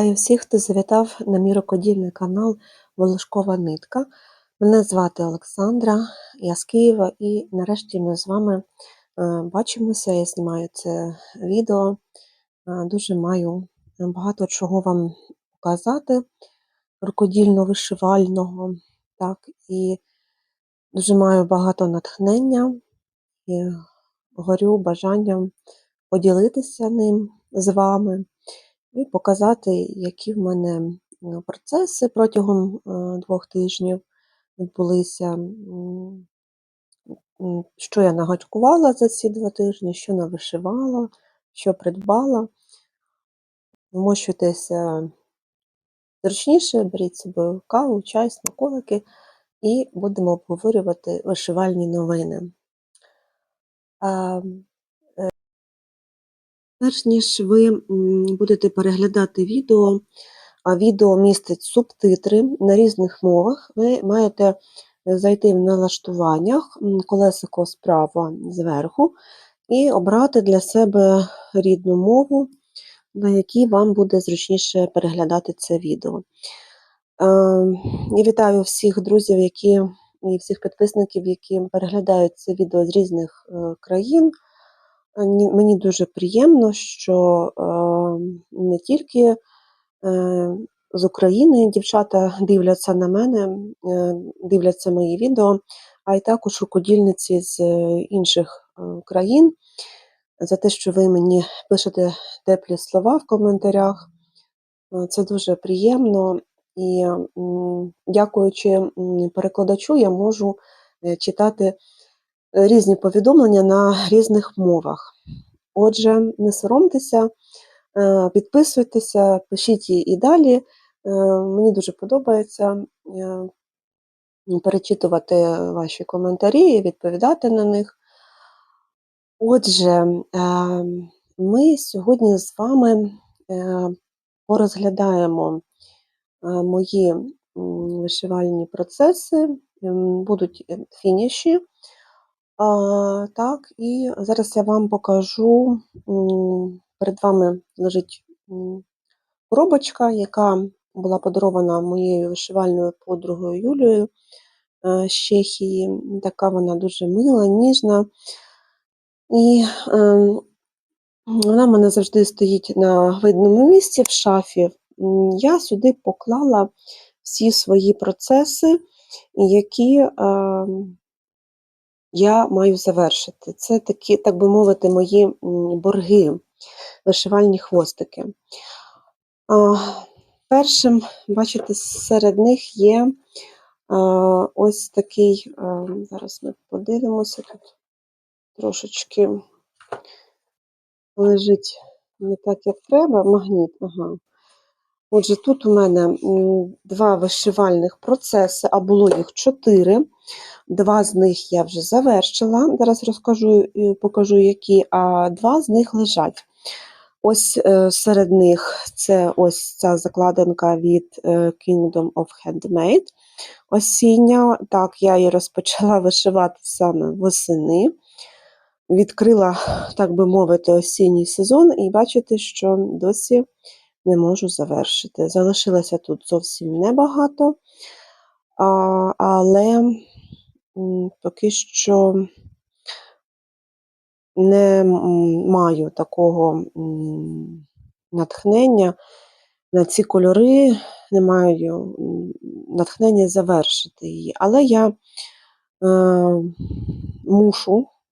Вітаю всіх, хто завітав на мій рукодільний канал Волошкова нитка. Мене звати Олександра, я з Києва, і нарешті ми з вами бачимося. Я знімаю це відео. Дуже маю багато чого вам показати рукодільно-вишивального. Так, і дуже маю багато натхнення і горю бажанням поділитися ним з вами. І показати, які в мене процеси протягом 2 тижнів відбулися, що я нагадкувала за ці 2 тижні, що навишивала, що придбала. Вмощуйтеся зручніше, беріть з собою каву, чай, смаколики і будемо обговорювати вишивальні новини. Перш ніж ви будете переглядати відео, а відео містить субтитри на різних мовах, ви маєте зайти в налаштуваннях, колесико справа зверху, і обрати для себе рідну мову, на якій вам буде зручніше переглядати це відео. Я вітаю всіх друзів і всіх підписників, які переглядають це відео з різних країн. Мені дуже приємно, що не тільки з України дівчата дивляться на мене, дивляться мої відео, а й також рукодільниці з інших країн, за те, що ви мені пишете теплі слова в коментарях. Це дуже приємно, і дякуючи перекладачу, я можу читати різні повідомлення на різних мовах. Отже, не соромтеся, підписуйтеся, пишіть і далі. Мені дуже подобається перечитувати ваші коментарі, відповідати на них. Отже, ми сьогодні з вами порозглядаємо мої вишивальні процеси, будуть фініші. Так, і зараз я вам покажу, перед вами лежить коробочка, яка була подарована моєю вишивальною подругою Юлією з Чехії. Така вона дуже мила, ніжна. І вона в мене завжди стоїть на видному місці в шафі. Я сюди поклала всі свої процеси, які я маю завершити. Це такі, так би мовити, мої борги, вишивальні хвостики. Першим, бачите, серед них є ось такий, зараз ми подивимося, тут трошечки лежить не так, як треба, магніт. Ага. Отже, тут у мене 2 вишивальних процеси, а було їх 4. 2 з них я вже завершила, зараз розкажу і покажу, які, а 2 з них лежать. Ось серед них це ось ця закладинка від Kingdom of Handmade, осіння. Так, я її розпочала вишивати саме восени. Відкрила, так би мовити, осінній сезон, і бачите, що досі не можу завершити. Залишилося тут зовсім небагато, але поки що не маю такого натхнення на ці кольори, не маю натхнення завершити її. Але я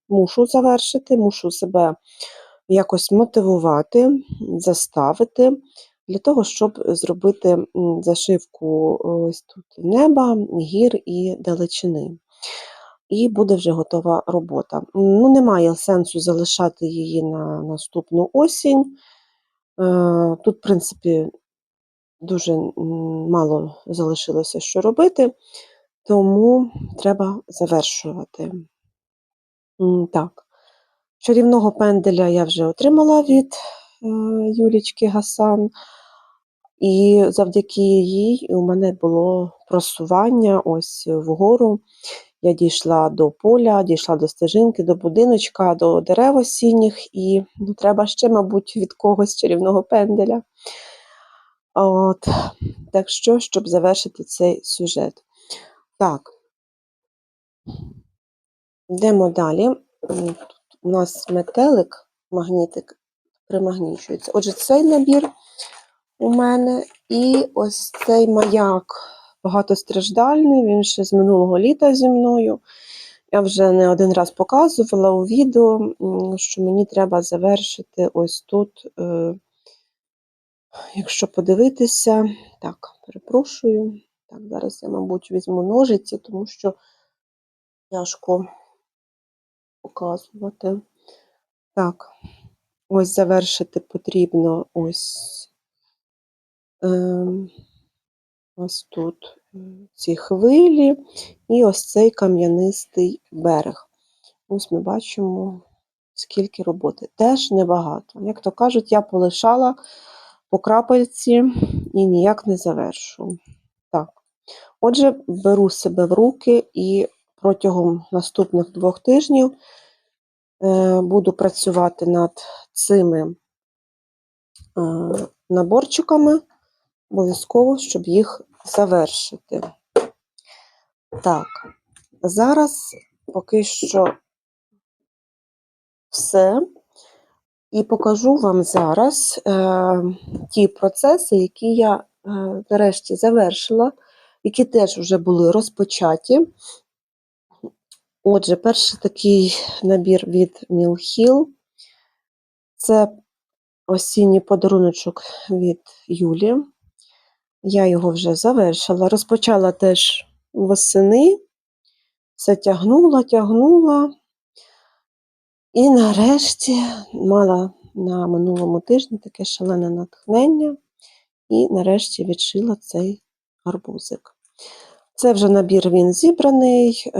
мушу завершити, мушу себе якось мотивувати, заставити, для того, щоб зробити зашивку ось тут неба, гір і далечини. І буде вже готова робота. Немає сенсу залишати її на наступну осінь. Тут, в принципі, дуже мало залишилося що робити, тому треба завершувати. Так. Чарівного пенделя я вже отримала від Юлічки Гасан, і завдяки їй у мене було просування ось вгору. Я дійшла до поля, дійшла до стежинки, до будиночка, до дерев осінніх, і треба ще, мабуть, від когось чарівного пенделя. От, так що, щоб завершити цей сюжет. Так, йдемо далі. Тут у нас метелик, магнітик примагнічується. Отже, цей набір у мене. І ось цей маяк багатостраждальний, він ще з минулого літа зі мною. Я вже не один раз показувала у відео, що мені треба завершити ось тут, якщо подивитися, так, перепрошую. Так, зараз я, мабуть, візьму ножиці, тому що тяжко показувати. Так, ось завершити потрібно ем, ось тут ці хвилі і ось цей кам'янистий берег. Ось ми бачимо, скільки роботи. Теж небагато. Як то кажуть, я полишала по крапельці і ніяк не завершу. Так. Отже, беру себе в руки і протягом наступних 2 тижнів буду працювати над цими наборчиками, обов'язково, щоб їх завершити. Так, зараз поки що все. І покажу вам зараз ті процеси, які я нарешті завершила, які теж вже були розпочаті. Отже, перший такий набір від Mill Hill. Це осінній подаруночок від Юлі. Я його вже завершила. Розпочала теж восени. Все тягнула. І нарешті мала на минулому тижні таке шалене натхнення. І нарешті відшила цей гарбузик. Це вже набір, він зібраний. У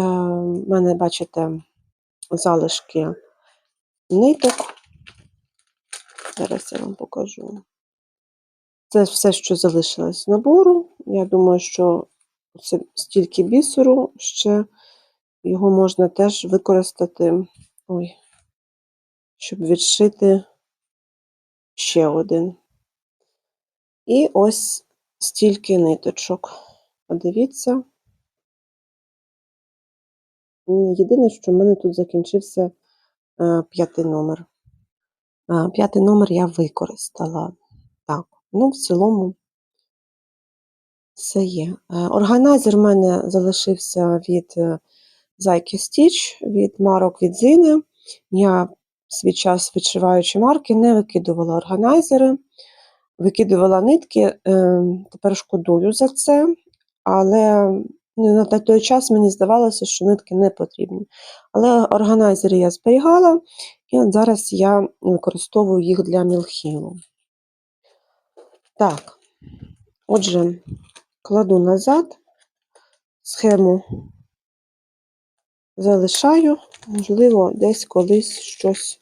мене, бачите, залишки ниток. Зараз я вам покажу. Це все, що залишилось з набору. Я думаю, що це стільки бісеру ще його можна теж використати, щоб відшити ще один. І ось стільки ниточок. Подивіться. Єдине, що в мене тут закінчився 5-й номер. 5-й номер я використала. Так, ну, в цілому все є. Органайзер в мене залишився від Зайки Стіч, від марок від Зіни. Я свій час, відшиваючи марки, не викидувала органайзери, викидувала нитки, тепер шкодую за це, але на той час мені здавалося, що нитки не потрібні. Але органайзери я зберігала, і от зараз я використовую їх для мілхілу. Так, отже, кладу назад, схему залишаю, можливо, десь колись щось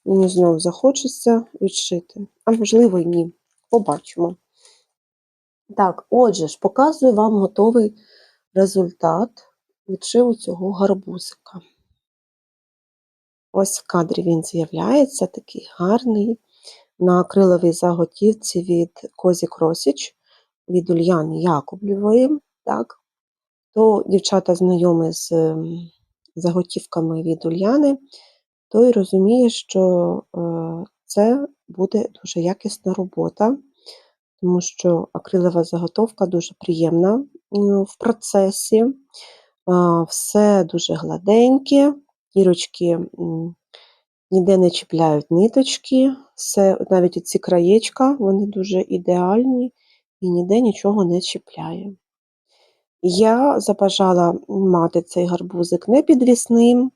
мені знову захочеться відшити, а можливо і ні. Побачимо. Так, отже ж, показую вам готовий результат відшиву цього гарбузика. Ось в кадрі він з'являється, такий гарний, на акриловій заготівці від Козі Кросіч, від Ульяни Яковлєвої. Так. То дівчата знайомі з заготівками від Ульяни, той розуміє, що це буде дуже якісна робота, тому що акрилова заготовка дуже приємна в процесі, все дуже гладеньке, дірочки ніде не чіпляють ниточки, все, навіть ці краєчка, вони дуже ідеальні і ніде нічого не чіпляє. Я забажала мати цей гарбузик не підвісним,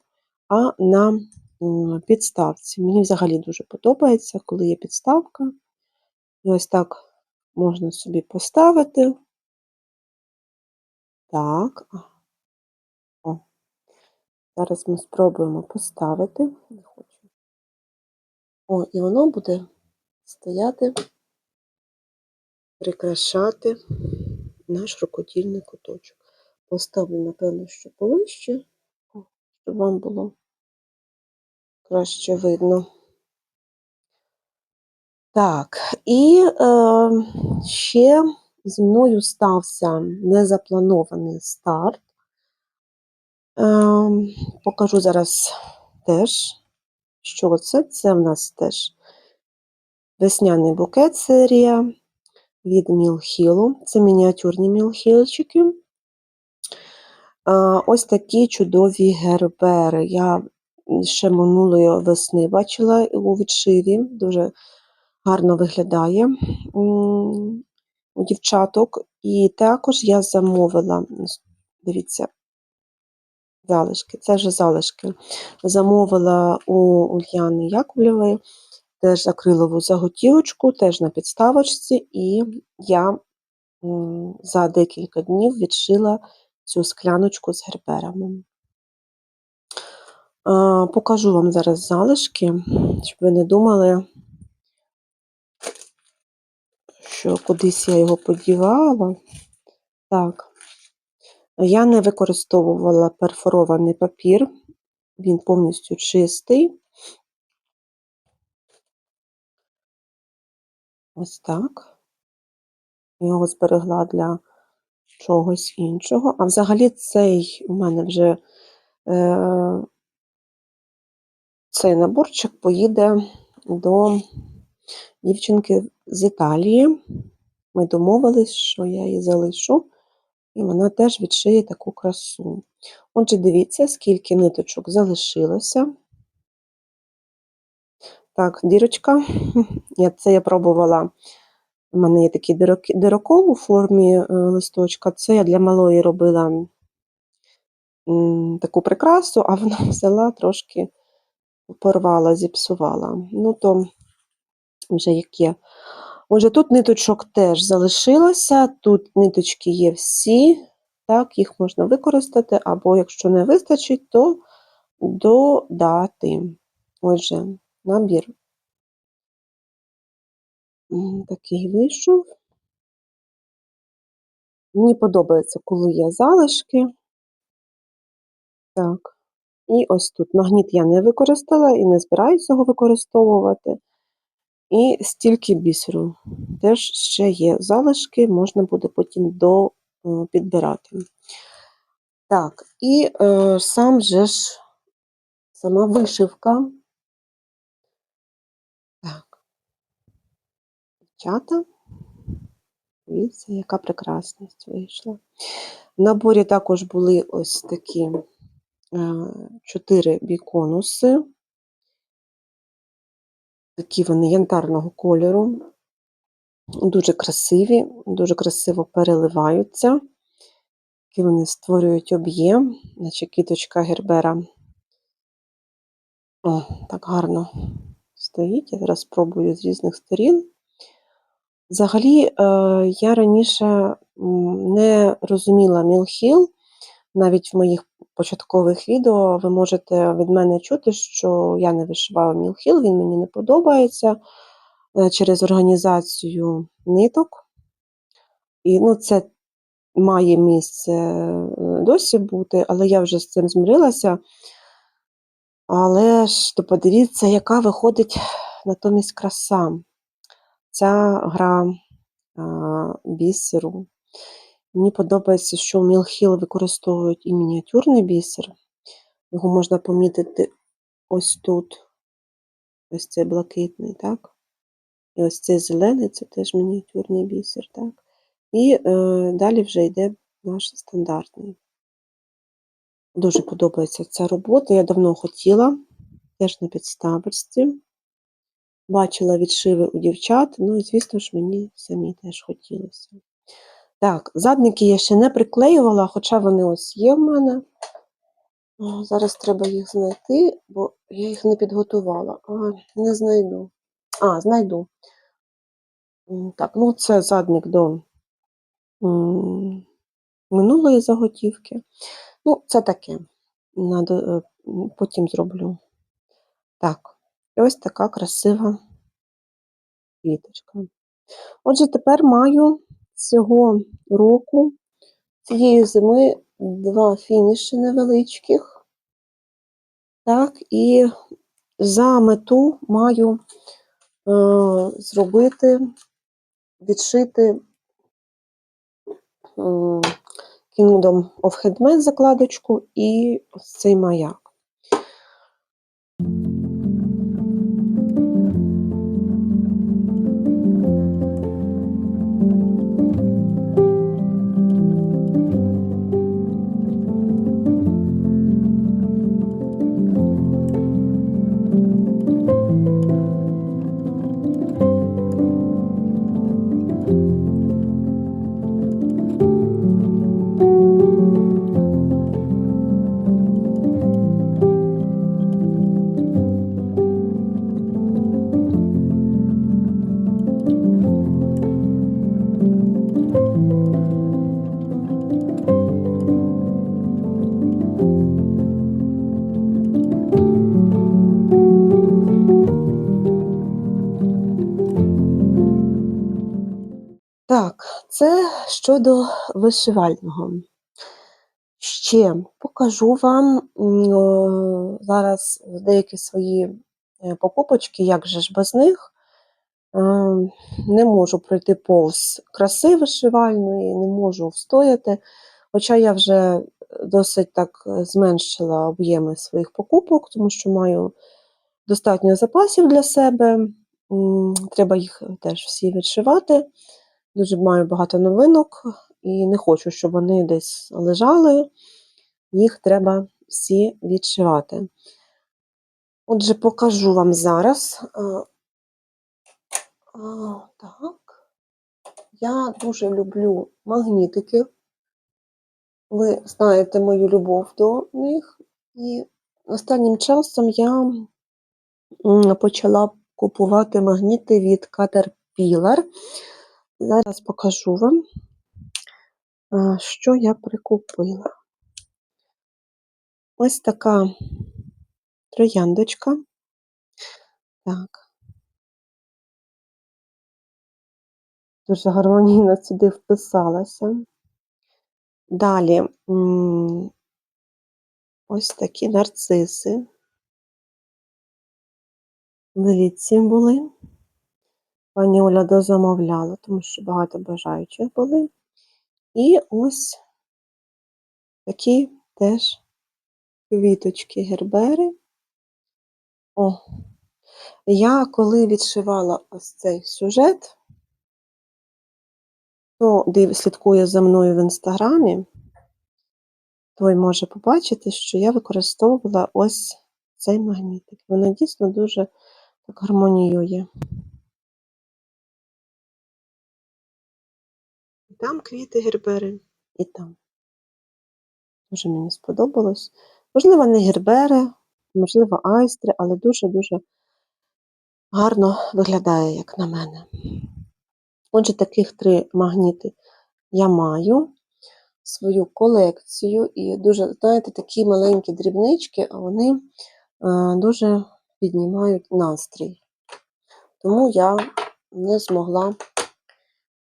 а на підставці. Мені взагалі дуже подобається, коли є підставка. І ось так можна собі поставити. Так. О. Зараз ми спробуємо поставити. Не хочу. О, і воно буде стояти, прикрашати наш рукодільний куточок. Поставлю, напевно, що повище, щоб вам було краще видно. Так, і ще зі мною стався незапланований старт. Покажу зараз теж, що це. Це в нас теж весняний букет серія від Мілхілу. Це мініатюрні мілхілчики. Ось такі чудові гербери. Я ще минулої весни бачила у відшиві. Дуже гарно виглядає у дівчаток. І також я замовила, дивіться, залишки, це вже залишки. Замовила у Ульяни Яковлєвої теж акрилову заготівочку, теж на підставочці, і я за декілька днів відшила цю скляночку з герберами. Покажу вам зараз залишки, щоб ви не думали, що кудись я його подівала. Так, я не використовувала перфорований папір, він повністю чистий. Ось так. Його зберегла для чогось іншого. А взагалі цей у мене вже цей наборчик поїде до дівчинки з Італії. Ми домовились, що я її залишу, і вона теж відшиє таку красу. Отже, дивіться, скільки ниточок залишилося. Так, дірочка. Це я пробувала. У мене є такий дирокол у формі листочка. Це я для малої робила таку прикрасу, а вона взяла трошки порвала, зіпсувала. Ну, то вже як є. Отже, тут ниточок теж залишилося, тут ниточки є всі, так, їх можна використати, або якщо не вистачить, то додати. Отже, набір такий вийшов. Мені подобається, коли є залишки. Так, і ось тут магніт я не використала і не збираюся його використовувати. І стільки бісеру. Теж ще є залишки, можна буде потім підбирати. Так, і сама вишивка. Так, дівчата, дивіться, яка прекрасність вийшла. В наборі також були ось такі 4 біконуси. Такі вони янтарного кольору. Дуже красиві, дуже красиво переливаються. Такі вони створюють об'єм, наче квіточка гербера. О, так гарно стоїть. Я зараз спробую з різних сторін. Взагалі, я раніше не розуміла Мілхіл. Навіть в моїх початкових відео ви можете від мене чути, що я не вишивала Мілхіл, він мені не подобається через організацію ниток. І це має місце досі бути, але я вже з цим змирилася. Але ж то подивіться, яка виходить натомість краса. Ця гра бісеру. Мені подобається, що в Мілхіл використовують і мініатюрний бісер. Його можна помітити ось тут. Ось цей блакитний, так? І ось цей зелений, це теж мініатюрний бісер, так? І далі вже йде наш стандартний. Дуже подобається ця робота. Я давно хотіла, теж на підставочці. Бачила відшиви у дівчат, і, звісно ж, мені самі теж хотілося. Так, задники я ще не приклеювала, хоча вони ось є в мене. Зараз треба їх знайти, бо я їх не підготувала. Не знайду. Знайду. Так, це задник до минулої заготівки. Це таке. Потім зроблю. Так, і ось така красива квіточка. Отже, тепер маю цього року, цієї зими, 2 фініші невеличких. Так, і за мету маю зробити, відшити Kingdom of Handmade закладочку і ось цей маяк. Так, це щодо вишивального. Ще покажу вам зараз деякі свої покупочки, як же ж без них. Не можу пройти повз краси вишивальної, не можу встояти. Хоча я вже досить так зменшила об'єми своїх покупок, тому що маю достатньо запасів для себе. Треба їх теж всі відшивати. Дуже маю багато новинок і не хочу, щоб вони десь лежали. Їх треба всі відшивати. Отже, покажу вам зараз. Так. Я дуже люблю магнітики. Ви знаєте мою любов до них. І останнім часом я почала купувати магніти від Caterpillar. Зараз покажу вам, що я прикупила. Ось така трояндочка. Так. Дуже гармонійно сюди вписалася. Далі ось такі нарциси. Ліліці були. Пані Оля дозамовляла, тому що багато бажаючих були. І ось такі теж квіточки гербери. Я коли відшивала ось цей сюжет, хто слідкує за мною в інстаграмі, той може побачити, що я використовувала ось цей магнітик. Воно дійсно дуже так гармоніює. І там квіти гербери, і там. Дуже мені сподобалось. Можливо, не гербери, можливо, айстри, але дуже-дуже гарно виглядає, як на мене. Отже, таких 3 магніти я маю. Свою колекцію і дуже, знаєте, такі маленькі дрібнички, а вони дуже піднімають настрій. Тому я не змогла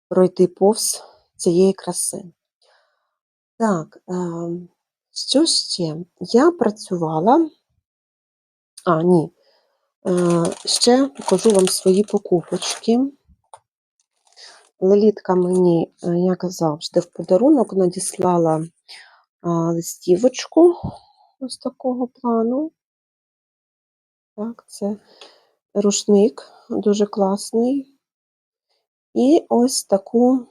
пройти повз цієї краси. Так, що ще? Я працювала, ще покажу вам свої покупочки. Лелітка мені, як завжди, в подарунок надіслала листівочку ось такого плану. Так, це рушник дуже класний. І ось таку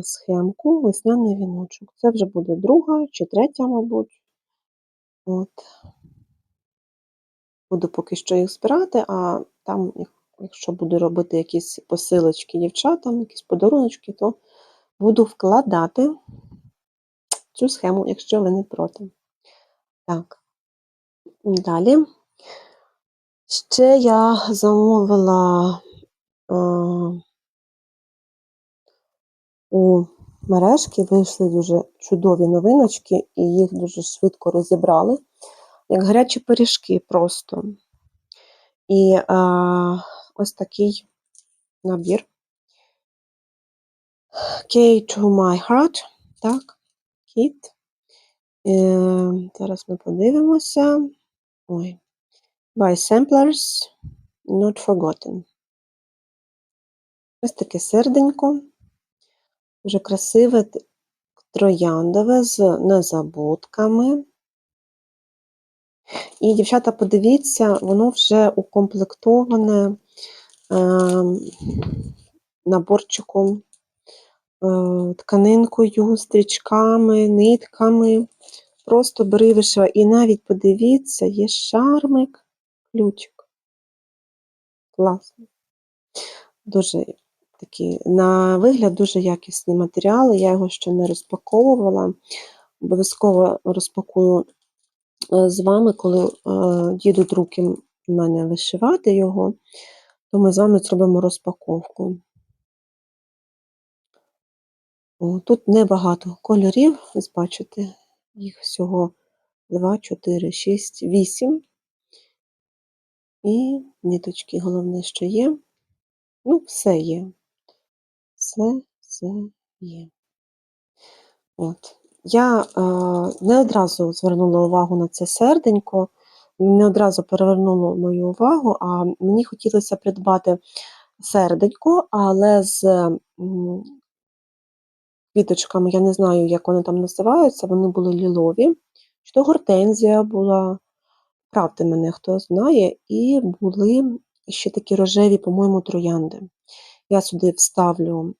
схемку весняний віночок. Це вже буде 2 чи 3, мабуть. От. Буду поки що їх збирати, а там, якщо буду робити якісь посилочки дівчатам, якісь подаруночки, то буду вкладати цю схему, якщо ви не проти. Так, далі. Ще я замовила у мережки, вийшли дуже чудові новиночки, і їх дуже швидко розібрали, як гарячі пиріжки просто. І ось такий набір. Key to my heart. Так, кіт. Зараз ми подивимося. Ой, By samplers not forgotten. Ось таке серденько, дуже красиве, трояндове з незабудками. І, дівчата, подивіться, воно вже укомплектоване наборчиком, тканинкою, стрічками, нитками. Просто бери вишивай. І навіть подивіться, є шармик, ключик. Класно. Дуже такі, на вигляд, дуже якісні матеріали. Я його ще не розпаковувала. Обов'язково розпакую з вами, коли дійдуть руки в мене вишивати його, то ми з вами зробимо розпаковку. Тут небагато кольорів, ви бачите, їх всього 2, 4, 6, 8. І ниточки, головне, що є. Ну, все є. Все є. От. Я не одразу звернула увагу на це серденько, не одразу перевернула мою увагу, а мені хотілося придбати серденько, але з квіточками, я не знаю, як вони там називаються, вони були лілові, чи то гортензія була, правте мене, хто знає, і були ще такі рожеві, по-моєму, троянди. Я сюди вставлю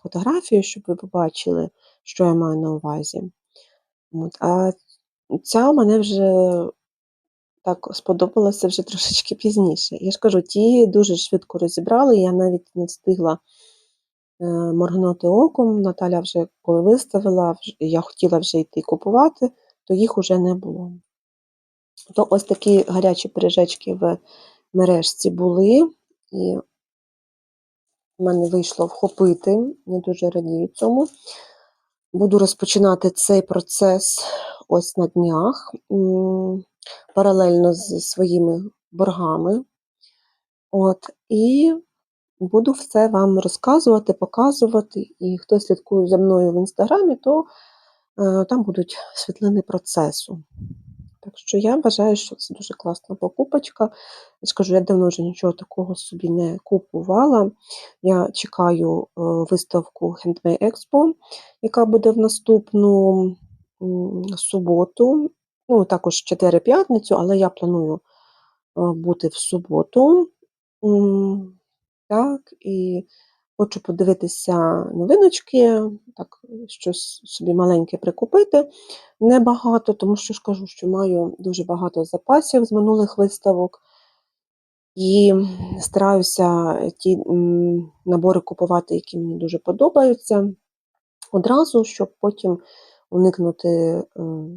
фотографію, щоб ви побачили, що я маю на увазі. От. А ця мене вже так сподобалася вже трошечки пізніше. Я ж кажу, ті дуже швидко розібрали, я навіть не встигла моргнути оком. Наталя вже коли виставила, я хотіла вже йти купувати, то їх уже не було. То ось такі гарячі пиріжечки в мережці були, і в мене вийшло вхопити, я дуже радію цьому. Буду розпочинати цей процес ось на днях, паралельно з своїми боргами. От, і буду все вам розказувати, показувати. І хто слідкує за мною в інстаграмі, то там будуть світлини процесу. Так що я вважаю, що це дуже класна покупочка. Я скажу, я давно вже нічого такого собі не купувала. Я чекаю виставку Handmade Expo, яка буде в наступну суботу, ну, також 4-п'ятницю, але я планую бути в суботу. Так, і хочу подивитися новиночки, так, щось собі маленьке прикупити. Небагато, тому що ж кажу, що маю дуже багато запасів з минулих виставок. І стараюся ті набори купувати, які мені дуже подобаються, одразу, щоб потім уникнути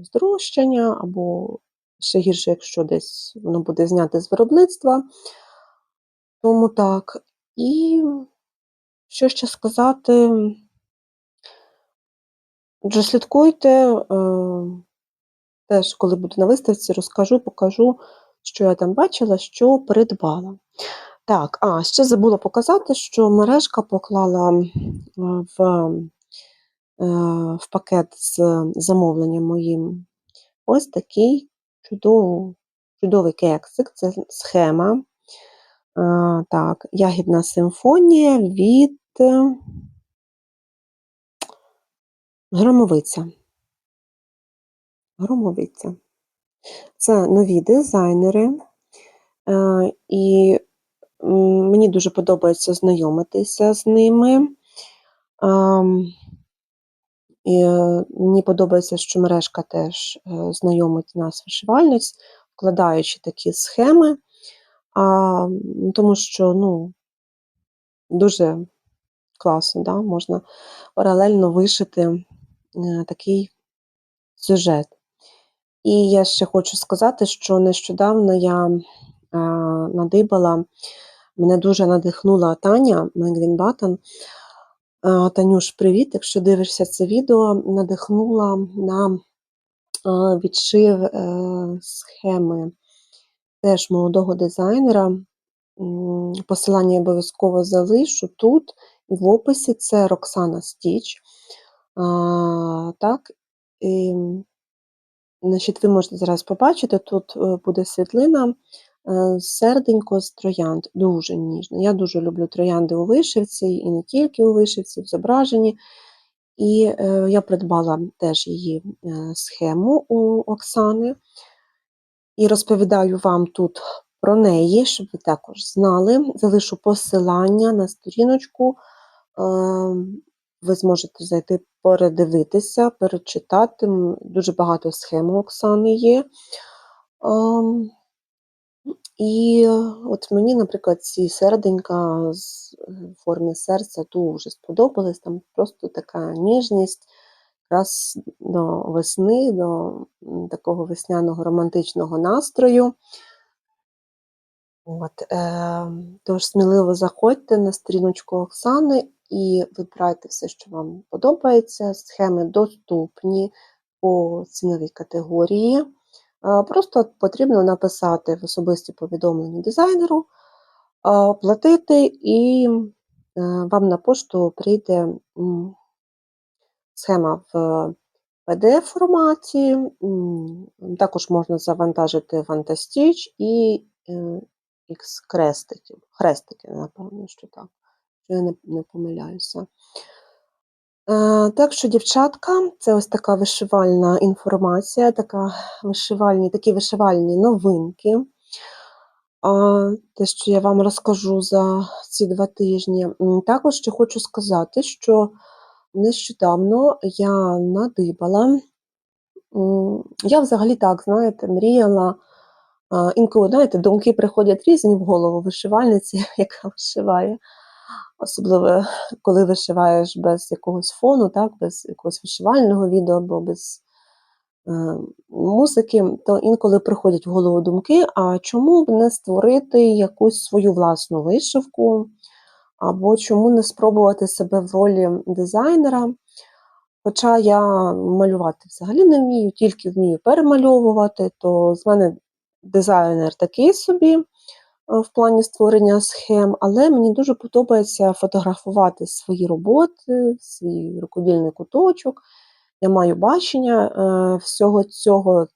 здорожчання, або ще гірше, якщо десь воно буде зняте з виробництва. Тому так. І що ще сказати? Отже, слідкуйте, теж, коли буду на виставці, розкажу, покажу, що я там бачила, що придбала. Так, ще забула показати, що мережка поклала в пакет з замовленням моїм ось такий чудовий кексик, це схема. Так, ягідна симфонія від Громовиця. Громовиця. Це нові дизайнери, і мені дуже подобається знайомитися з ними. І мені подобається, що мережка теж знайомить нас вишивальниць, вкладаючи такі схеми, тому що, дуже класно, да? Можна паралельно вишити такий сюжет. І я ще хочу сказати, що нещодавно я надибала, мене дуже надихнула Таня Green Button. Танюш, привіт! Якщо дивишся це відео, надихнула на відшив схеми теж молодого дизайнера. Посилання я обов'язково залишу тут, і в описі це Роксана Стіч. Так, і, значить, ви можете зараз побачити, тут буде світлина серденько з троянд, дуже ніжне. Я дуже люблю троянди у вишивці, і не тільки у вишивці, в зображенні. І я придбала теж її схему у Оксани. І розповідаю вам тут про неї, щоб ви також знали. Залишу посилання на сторіночку. Ви зможете зайти передивитися, перечитати. Дуже багато схем у Оксани є. І от мені, наприклад, ці серденька в формі серця дуже сподобались. Там просто така ніжність, якраз до весни, до такого весняного романтичного настрою. Тож сміливо заходьте на сторіночку Оксани і вибирайте все, що вам подобається. Схеми доступні по ціновій категорії. Просто потрібно написати в особисті повідомлення дизайнеру, оплатити, і вам на пошту прийде схема в PDF-форматі. Також можна завантажити Fantastitch і X-хрестиків. Хрестики, напевно, що так, що я не помиляюся. Так що, дівчатка, це ось така вишивальна інформація, такі вишивальні новинки. Те, що я вам розкажу за ці 2 тижні. Також ще хочу сказати, що нещодавно я надибала. Я взагалі так, знаєте, мріяла. Інколи, знаєте, думки приходять різні в голову вишивальниці, яка вишиває. Особливо, коли вишиваєш без якогось фону, так, без якогось вишивального відео або без музики, то інколи приходять в голову думки, а чому б не створити якусь свою власну вишивку, або чому не спробувати себе в ролі дизайнера. Хоча я малювати взагалі не вмію, тільки вмію перемальовувати, то з мене дизайнер такий собі в плані створення схем, але мені дуже подобається фотографувати свої роботи, свій рукодільний куточок. Я маю бачення всього цього,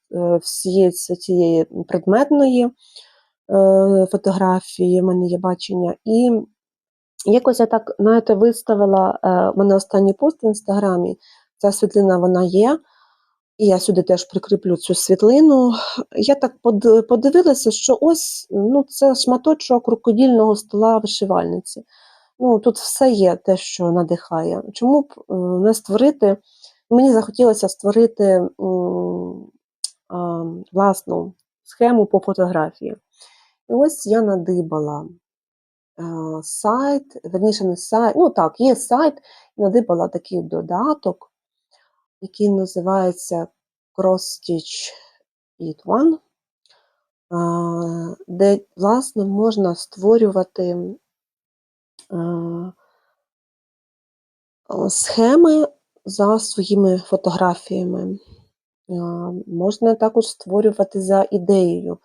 всієї цієї предметної фотографії, в мене є бачення. І якось я так, знаєте, виставила, в мене останній пост в Інстаграмі, ця світлина, вона є, і я сюди теж прикріплю цю світлину. Я так подивилася, що ось, це шматочок рукодільного стола вишивальниці. Тут все є те, що надихає. Чому б не створити? Мені захотілося створити власну схему по фотографії. І ось я надибала сайт, верніше не сайт, є сайт, надибала такий додаток, який називається Cross-Stitch It One, де, власне, можна створювати схеми за своїми фотографіями. Можна також створювати за ідеєю.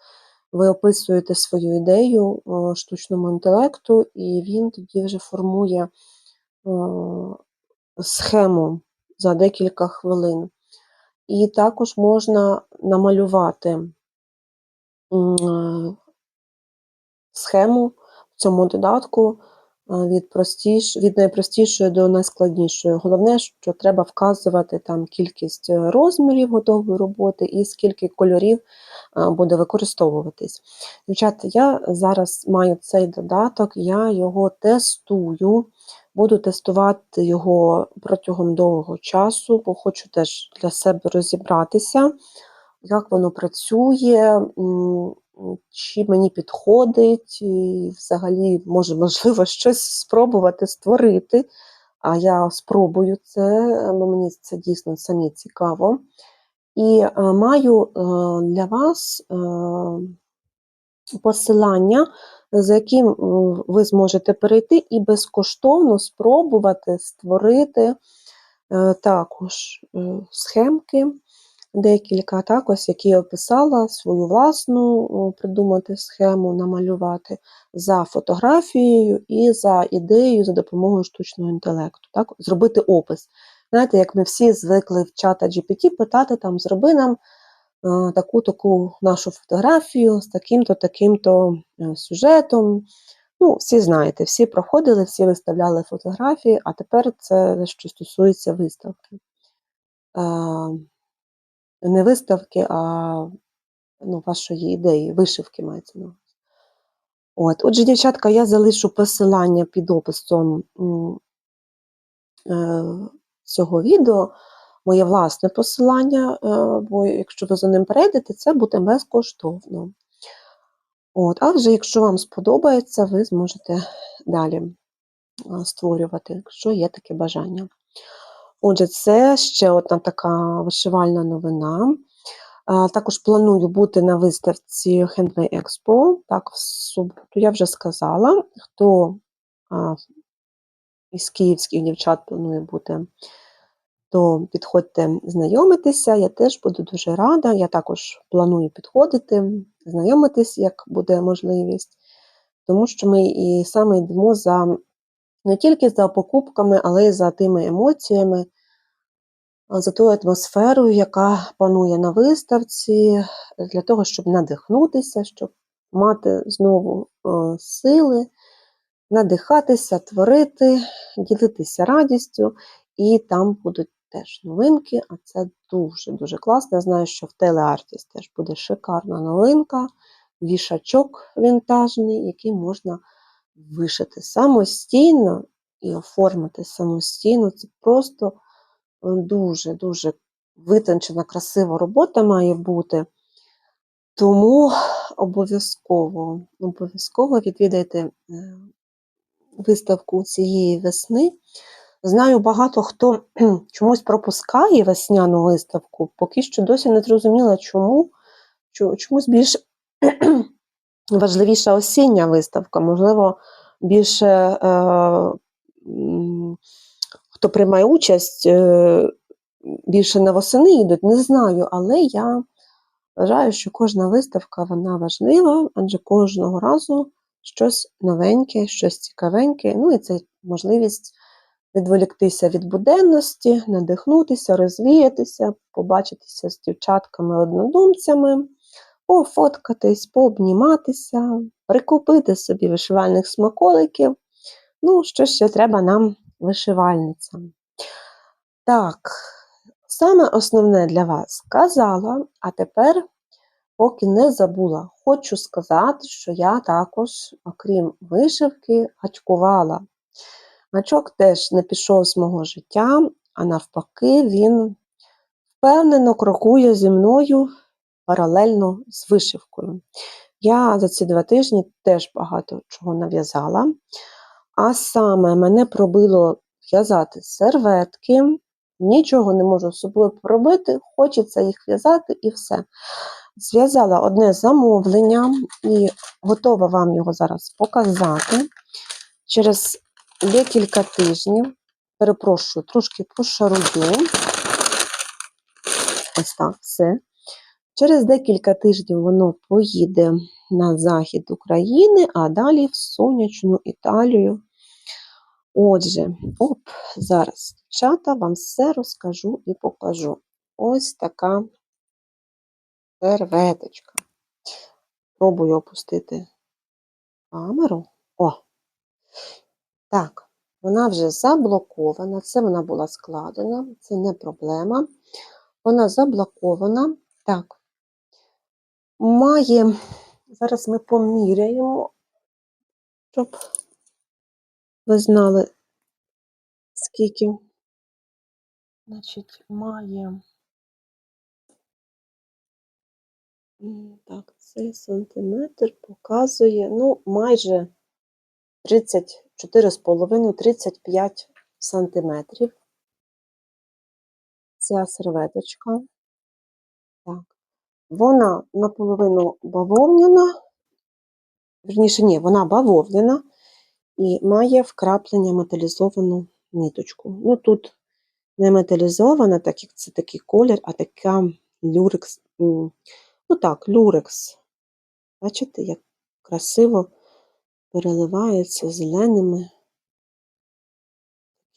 Ви описуєте свою ідею штучному інтелекту, і він тоді вже формує схему за декілька хвилин. І також можна намалювати схему в цьому додатку від найпростішої до найскладнішої. Головне, що треба вказувати там кількість розмірів готової роботи і скільки кольорів буде використовуватись. Дівчата, я зараз маю цей додаток, я його тестую, буду тестувати його протягом довгого часу, бо хочу теж для себе розібратися, як воно працює, чи мені підходить, і взагалі, можливо, щось спробувати створити. А я спробую це, бо мені це дійсно самі цікаво. І маю для вас посилання, за яким ви зможете перейти і безкоштовно спробувати створити також схемки, декілька, так, ось, які я описала, свою власну, придумати схему, намалювати за фотографією і за ідеєю, за допомогою штучного інтелекту. Так, зробити опис. Знаєте, як ми всі звикли в чата GPT питати, зроби нам таку нашу фотографію з таким-то, таким-то сюжетом. Ну, всі знаєте, всі проходили, всі виставляли фотографії, а тепер це, що стосується виставки. Не виставки, а вашої ідеї, вишивки мається на увазі. Отже, дівчатка, я залишу посилання під описом цього відео, моє власне посилання, бо якщо ви за ним перейдете, це буде безкоштовно. А вже якщо вам сподобається, ви зможете далі створювати, якщо є таке бажання. Отже, це ще одна така вишивальна новина. Також планую бути на виставці Handmade Expo. Так, в суботу я вже сказала, хто із київських дівчат планує бути, то підходьте знайомитися, я теж буду дуже рада. Я також планую підходити, знайомитись, як буде можливість. Тому що ми і саме йдемо не тільки за покупками, але й за тими емоціями, за тою атмосферою, яка панує на виставці, для того, щоб надихнутися, щоб мати знову сили, надихатися, творити, ділитися радістю. І там будуть теж новинки, а це дуже-дуже класно. Я знаю, що в Телеартіс теж буде шикарна новинка, вішачок вінтажний, який можна вишити самостійно і оформити самостійно. Це просто дуже-дуже витончена, красива робота має бути. Тому обов'язково відвідайте виставку цієї весни. Знаю, багато хто чомусь пропускає весняну виставку, поки що досі не зрозуміла, чому. Чомусь більш важливіша осіння виставка, можливо, більше хто приймає участь, більше на восени йдуть, не знаю, але я вважаю, що кожна виставка, вона важлива, адже кожного разу щось новеньке, щось цікавеньке, і це можливість відволіктися від буденності, надихнутися, розвіятися, побачитися з дівчатками-однодумцями, пофоткатись, пообніматися, прикупити собі вишивальних смаколиків. Що ще треба нам, вишивальницям. Так, саме основне для вас сказала, а тепер, поки не забула, хочу сказати, що я також, окрім вишивки, гачкувала. Гачок теж не пішов з мого життя, а навпаки, він впевнено крокує зі мною паралельно з вишивкою. Я за ці 2 тижні теж багато чого нав'язала, а саме мене пробило в'язати серветки, нічого не можу з собою поробити, хочеться їх в'язати і все. Зв'язала одне замовлення і готова вам його зараз показати. Через декілька тижнів, перепрошую, трошки пошарую. Ось так, все. Через декілька тижнів воно поїде на захід України, а далі в сонячну Італію. Отже, зараз, дівчата, вам все розкажу і покажу. Ось така серветочка. Пробую опустити камеру. Так, вона вже заблокована, це вона була складена, це не проблема. Вона заблокована. Так, зараз ми поміряємо, щоб ви знали, скільки. Має. Так, цей сантиметр показує, майже 34,5-35 сантиметрів. Ця серветочка. Так. Вона наполовину бавовняна, вона бавовняна і має вкраплення металізовану ниточку. Тут не металізована, так як це такий колір, а така люрекс. Люрекс. Бачите, як красиво переливається зеленими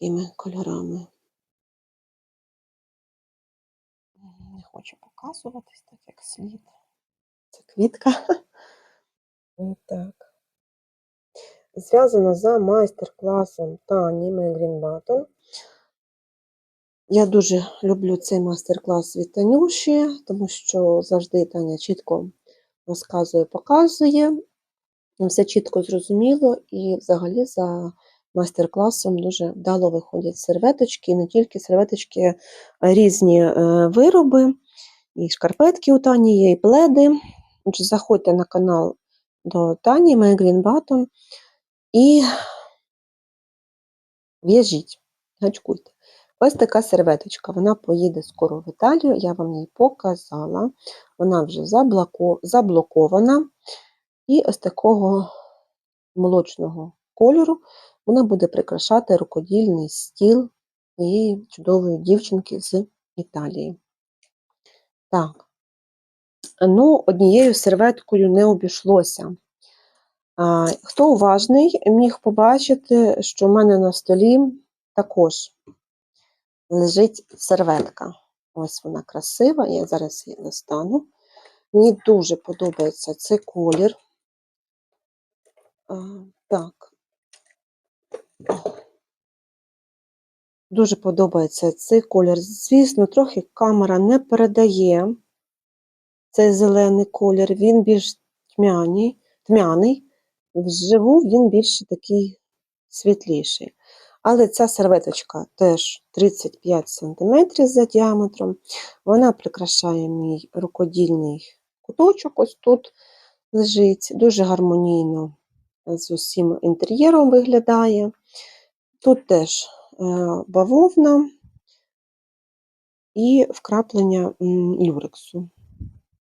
такими кольорами. не хоче показуватись так, як слід. Це квітка. Так. Зв'язано за майстер-класом Тані Грінбаттон. Я дуже люблю цей майстер-клас від Танюші, тому що завжди Таня чітко розказує, показує. Все чітко зрозуміло, і взагалі за майстер-класом дуже вдало виходять серветочки, і не тільки серветочки, а різні вироби, і шкарпетки у Тані є, і пледи. Отже, заходьте на канал до Тані Грінбаттон і в'яжіть, гачкуйте. Ось така серветочка, вона поїде скоро в Італію, я вам її показала. Вона вже заблокована. І ось такого молочного кольору вона буде прикрашати рукодільний стіл цієї чудової дівчинки з Італії. Так, ну, однією серветкою не обійшлося. Хто уважний, міг побачити, що в мене на столі також лежить серветка. Ось вона красива, я зараз її достану. Мені дуже подобається цей колір. Так. Дуже подобається цей колір. Звісно, трохи камера не передає цей зелений колір, він більш тьмяний, вживу він більш такий світліший. Але ця серветочка теж 35 см за діаметром. Вона прикрашає мій рукодільний куточок, ось тут лежить, дуже гармонійно з усім інтер'єром виглядає. Тут теж бавовна і вкраплення люрексу.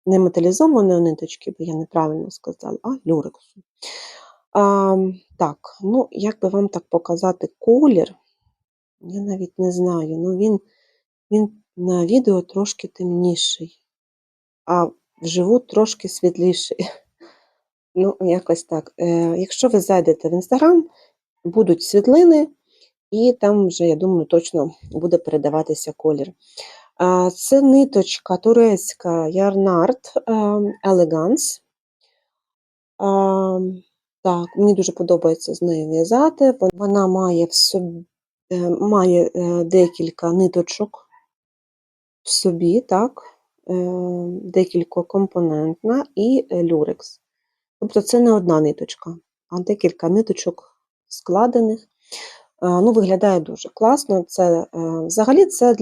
Не металізованої ниточки, бо я неправильно сказала, а люрексу. Так, ну, як би вам так показати колір, я навіть не знаю. Ну, він на відео трошки темніший, а вживу трошки світліший. Ну, якось так. Якщо ви зайдете в Інстаграм, будуть світлини, і там вже, я думаю, точно буде передаватися колір. Це ниточка турецька Yarn Art Elegance. Так, мені дуже подобається з нею в'язати. Вона має декілька ниточок в собі, так, декількокомпонентна і люрекс. Тобто це не одна ниточка, а декілька ниточок складених. Ну, виглядає дуже класно. Взагалі це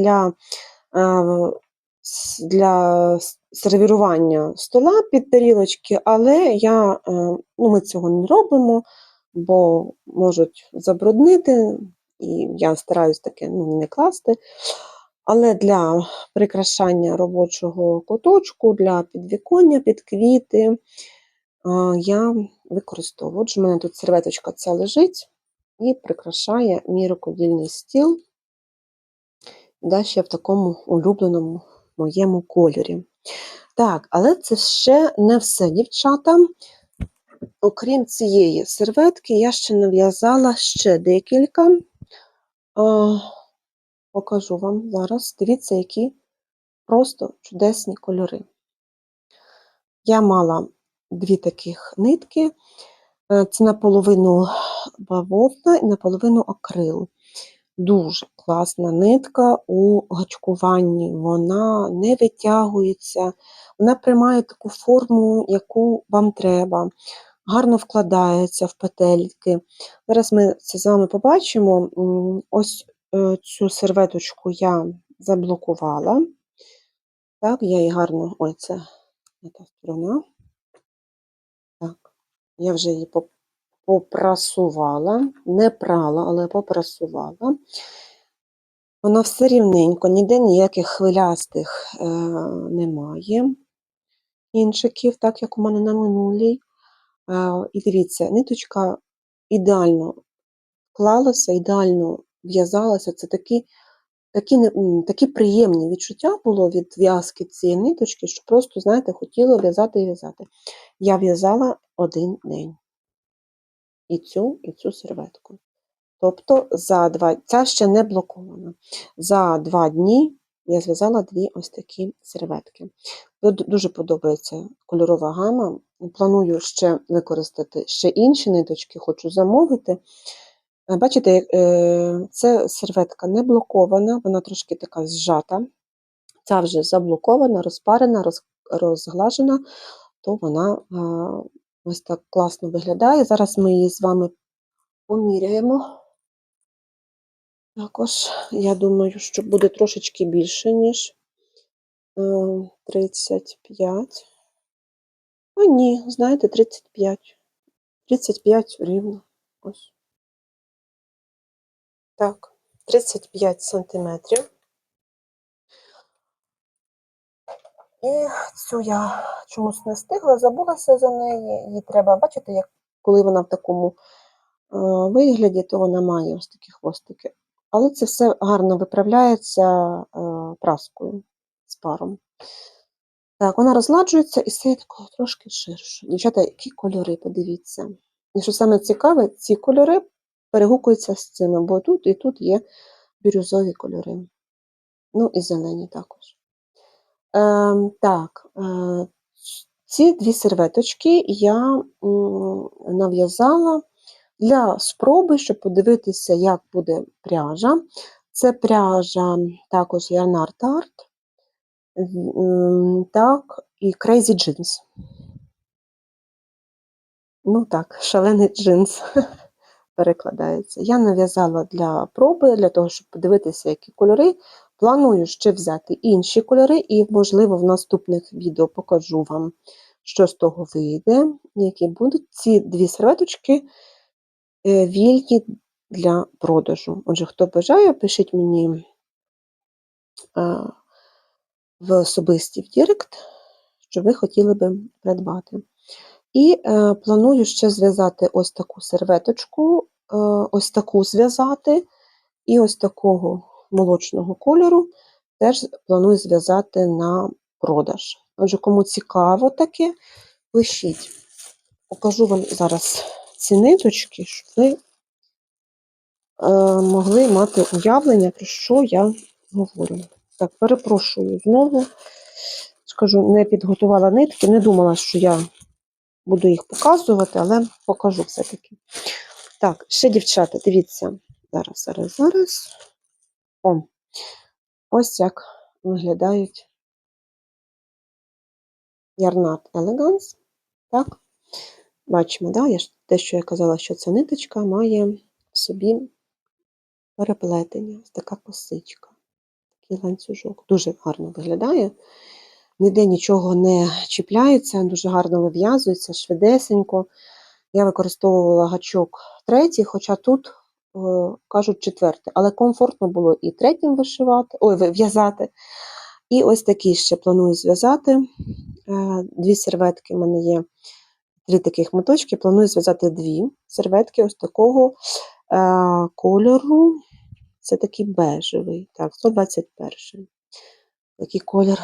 для сервірування стола під тарілочки, але ми цього не робимо, бо можуть забруднити, і я стараюсь таке не класти. Але для прикрашання робочого куточку, для підвіконня, під квіти я використовую. Отже, в мене тут серветочка ця лежить і прикрашає мій рукодільний стіл, ще в такому улюбленому моєму кольорі. Так, але це ще не все, дівчата. Окрім цієї серветки, я ще нав'язала ще декілька. Покажу вам зараз. Дивіться, які просто чудесні кольори. Я мала дві таких нитки. Це наполовину бавовна і наполовину акрил. Дуже класна нитка у гачкуванні, вона не витягується, вона приймає таку форму, яку вам треба, гарно вкладається в петельки. Зараз ми це з вами побачимо. Ось цю серветочку я заблокувала. Так, я її гарно, ой, це не та сторона. Так, я вже її попрасувала, не прала, але попрасувала. Вона все рівненько, ніде ніяких хвилястих немає кінчиків, так як у мене на минулій. І дивіться, ниточка ідеально клалася, ідеально в'язалася. Це такі приємні відчуття було від в'язки цієї ниточки, що просто, знаєте, хотіла в'язати і в'язати. Я в'язала один день. І цю серветку. Тобто ця ще не блокована. За 2 дні я зв'язала 2 ось такі серветки. Дуже подобається кольорова гама. Планую ще використати ще інші ниточки, хочу замовити. Бачите, це серветка не блокована, вона трошки така зжата. Ця вже заблокована, розпарена, розглажена, то вона ось так класно виглядає. Зараз ми її з вами поміряємо. Також, я думаю, що буде трошечки більше, ніж 35. А ні, знаєте, 35. 35 рівно. Ось. Так, 35 сантиметрів. І цю я чомусь не встигла, забулася за неї. Її треба, бачите, як коли вона в такому вигляді, то вона має ось такі хвостики. Але це все гарно виправляється праскою з паром. Так, вона розладжується і стає такою трошки ширше. Дівчата, які кольори, подивіться. І що саме цікаве, ці кольори перегукуються з цими, бо тут і тут є бірюзові кольори. Ну і зелені також. Так, ці 2 серветочки я нав'язала для спроби, щоб подивитися, як буде пряжа. Це пряжа також Yarn Art, так, і Crazy Jeans. Ну так, шалений джинс перекладається. Я нав'язала для проби, для того, щоб подивитися, які кольори. Планую ще взяти інші кольори, і, можливо, в наступних відео покажу вам, що з того вийде, які будуть. Ці 2 серветочки вільні для продажу. Отже, хто бажає, пишіть мені в особисті в Дірект, що ви хотіли би придбати. І планую ще зв'язати ось таку серветочку, ось таку зв'язати, і ось такого молочного кольору теж планую зв'язати на продаж. Отже, кому цікаво таке, пишіть. Покажу вам зараз ці ниточки, щоб ви могли мати уявлення, про що я говорю. Так, перепрошую знову. Скажу, не підготувала нитки, не думала, що я буду їх показувати, але покажу все-таки. Так, ще, дівчата, дивіться. Зараз. О, ось як виглядають Yarn Elegance. Так, бачимо, да? Те, що я казала, що ця ниточка має в собі переплетення. Ось така косичка, такий ланцюжок. Дуже гарно виглядає. Ніде нічого не чіпляється, дуже гарно вив'язується, швидесенько. Я використовувала гачок 3, хоча тут, кажуть, 4. Але комфортно було і 3 в'язати. І ось такі ще планую зв'язати. 2 серветки в мене є, 3 таких моточки. Планую зв'язати 2 серветки ось такого кольору. Це такий бежевий. Так, 121. Такий колір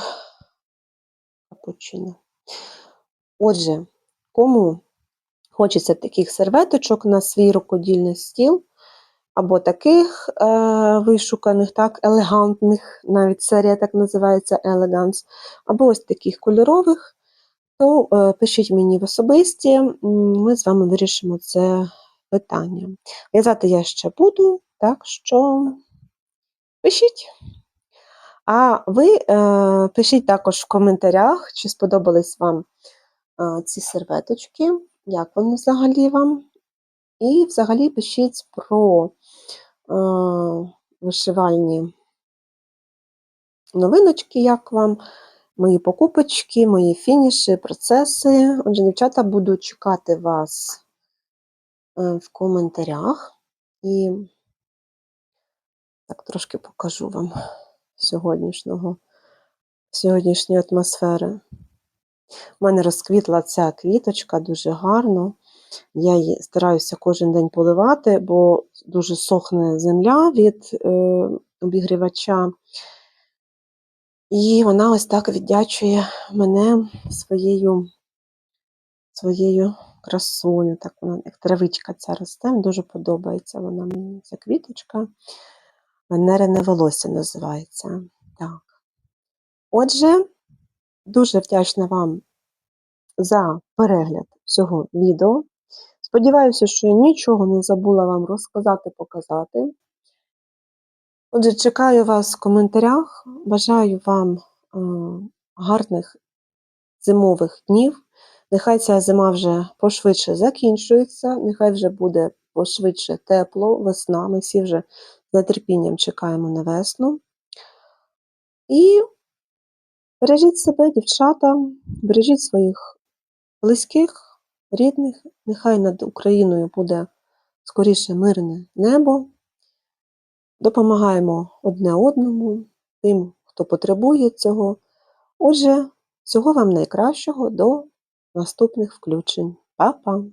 капучино. Отже, кому хочеться таких серветочок на свій рукодільний стіл, або таких вишуканих, так, елегантних, навіть серія так називається Elegance, або ось таких кольорових, то пишіть мені в особисті, ми з вами вирішимо це питання. В'язати я ще буду, так що пишіть. А ви пишіть також в коментарях, чи сподобались вам ці серветочки, як вони взагалі вам. І взагалі пишіть про вишивальні новиночки, як вам, мої покупочки, мої фініші, процеси. Отже, дівчата, буду чекати вас в коментарях. І так, трошки покажу вам сьогоднішньої атмосфери. У мене розквітла ця квіточка дуже гарно. Я її стараюся кожен день поливати, бо дуже сохне земля від обігрівача. І вона ось так віддячує мене своєю красою. Так вона, як травичка ця росте, дуже подобається вона мені, ця квіточка. Венерине волосся називається. Так. Отже, дуже вдячна вам за перегляд цього відео. Сподіваюся, що я нічого не забула вам розказати, показати. Отже, чекаю вас в коментарях. Бажаю вам гарних зимових днів. Нехай ця зима вже пошвидше закінчується, нехай вже буде пошвидше тепло, весна. Ми всі вже з нетерпінням чекаємо на весну. І бережіть себе, дівчата, бережіть своїх близьких, рідних. Нехай над Україною буде скоріше мирне небо. Допомагаємо одне одному, тим, хто потребує цього. Отже, всього вам найкращого до наступних включень. Па-па!